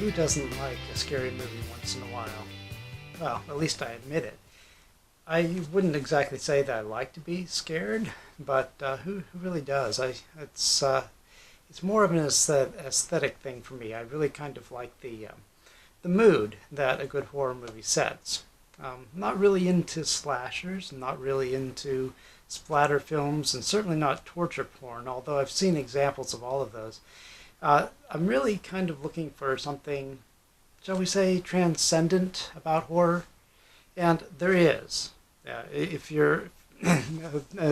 who doesn't like a scary movie once in a while? Well, at least I admit it. I wouldn't exactly say that I like to be scared, but who really does? It's more of an aesthetic thing for me. I really kind of like the mood that a good horror movie sets. Not really into slashers, not really into splatter films, and certainly not torture porn, although I've seen examples of all of those. I'm really kind of looking for something, shall we say, transcendent about horror, and there is. If you're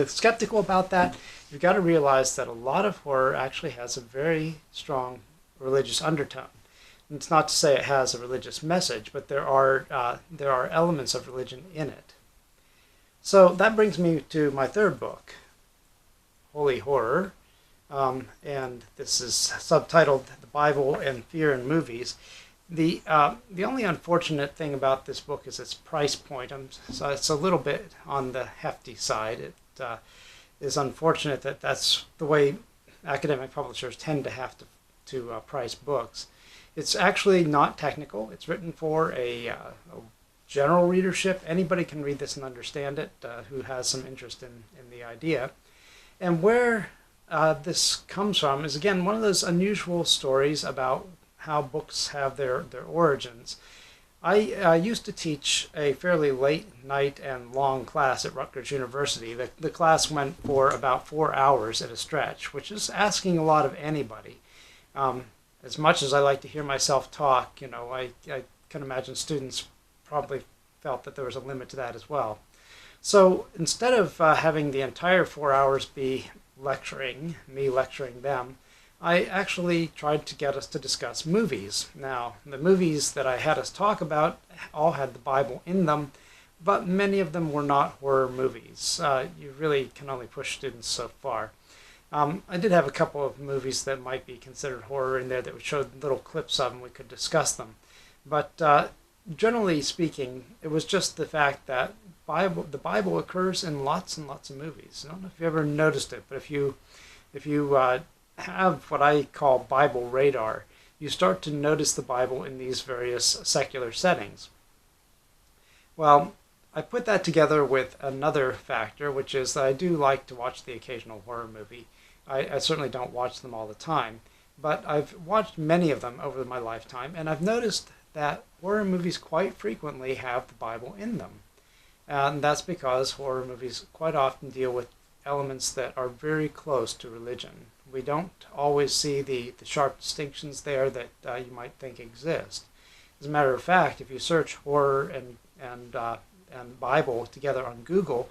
skeptical about that, you've got to realize that a lot of horror actually has a very strong religious undertone. And it's not to say it has a religious message, but there are elements of religion in it. So that brings me to my third book, Holy Horror, and this is subtitled "The Bible and Fear in Movies." The only unfortunate thing about this book is its price point. So it's a little bit on the hefty side. It is unfortunate that that's the way academic publishers tend to have to price books. It's actually not technical. It's written for a general readership. Anybody can read this and understand it who has some interest in the idea. And where this comes from is, again, one of those unusual stories about how books have their origins. I used to teach a fairly late night and long class at Rutgers University. The class went for about 4 hours at a stretch, which is asking a lot of anybody. As much as I like to hear myself talk, I can imagine students probably felt that there was a limit to that as well. So instead of having the entire 4 hours be me lecturing them, I actually tried to get us to discuss movies. Now, the movies that I had us talk about all had the Bible in them, but many of them were not horror movies. You really can only push students so far. I did have a couple of movies that might be considered horror in there that we showed little clips of and we could discuss them. But generally speaking, it was just the fact that the Bible occurs in lots and lots of movies. I don't know if you ever noticed it, but if you have what I call Bible radar, you start to notice the Bible in these various secular settings. Well, I put that together with another factor, which is that I do like to watch the occasional horror movie. I certainly don't watch them all the time, but I've watched many of them over my lifetime, and I've noticed that horror movies quite frequently have the Bible in them. And that's because horror movies quite often deal with elements that are very close to religion. We don't always see the sharp distinctions there that you might think exist. As a matter of fact, if you search horror and Bible together on Google,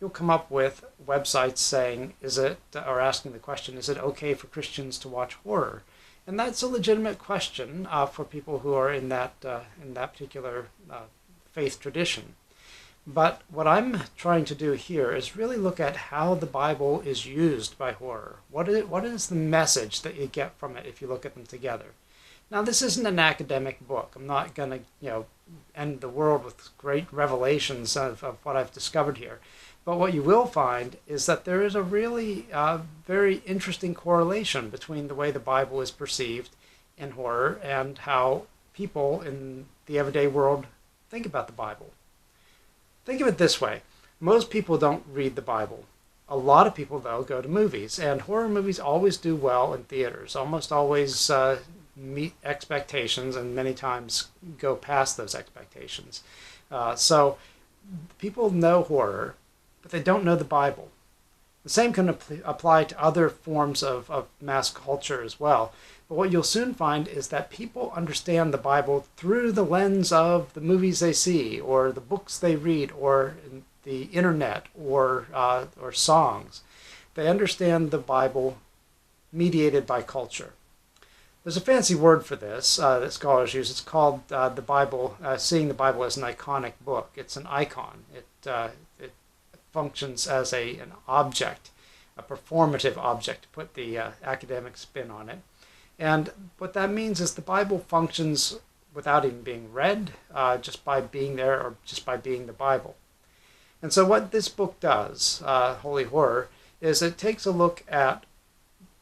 you'll come up with websites saying, or asking the question, is it okay for Christians to watch horror? And that's a legitimate question for people who are in that particular faith tradition. But what I'm trying to do here is really look at how the Bible is used by horror. What is the message that you get from it if you look at them together? Now, this isn't an academic book. I'm not going to end the world with great revelations of what I've discovered here. But what you will find is that there is a really very interesting correlation between the way the Bible is perceived in horror and how people in the everyday world think about the Bible. Think of it this way. Most people don't read the Bible. A lot of people, though, go to movies, and horror movies always do well in theaters, almost always meet expectations and many times go past those expectations. So people know horror, but they don't know the Bible. The same can apply to other forms of mass culture as well. But what you'll soon find is that people understand the Bible through the lens of the movies they see, or the books they read, or the internet, or songs. They understand the Bible mediated by culture. There's a fancy word for this that scholars use. It's called the Bible, seeing the Bible as an iconic book. It's an icon. It functions as an object, a performative object, to put the academic spin on it. And what that means is the Bible functions without even being read, just by being there or just by being the Bible. And so what this book does, Holy Horror, is it takes a look at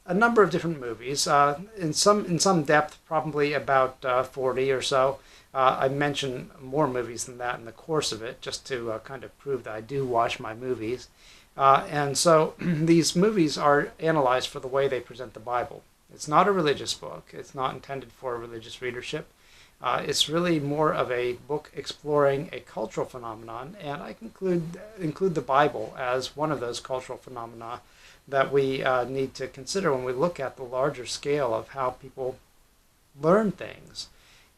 a number of different movies, in some depth, probably about 40 or so. I mention more movies than that in the course of it, just to kind of prove that I do watch my movies. And so these movies are analyzed for the way they present the Bible. It's not a religious book. It's not intended for religious readership. It's really more of a book exploring a cultural phenomenon, and I include the Bible as one of those cultural phenomena that we need to consider when we look at the larger scale of how people learn things.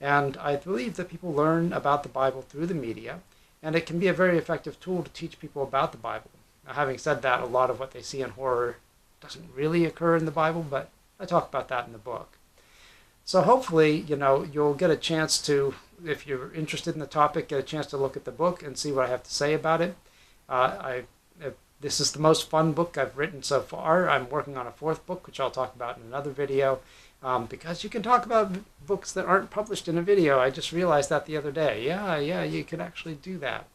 And I believe that people learn about the Bible through the media, and it can be a very effective tool to teach people about the Bible. Now, having said that, a lot of what they see in horror doesn't really occur in the Bible, but I talk about that in the book. So hopefully, you'll get a chance to, if you're interested in the topic, get a chance to look at the book and see what I have to say about it. This is the most fun book I've written so far. I'm working on a fourth book, which I'll talk about in another video, because you can talk about books that aren't published in a video. I just realized that the other day. Yeah, you can actually do that.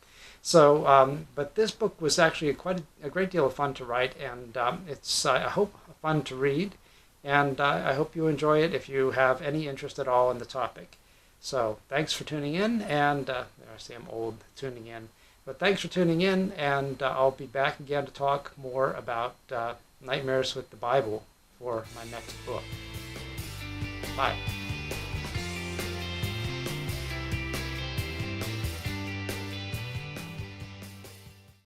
So, but this book was actually quite a great deal of fun to write, and it's, I hope, fun to read. And I hope you enjoy it if you have any interest at all in the topic. So thanks for tuning in, and I say I'm old tuning in, but thanks for tuning in, and I'll be back again to talk more about nightmares with the Bible for my next book. Bye.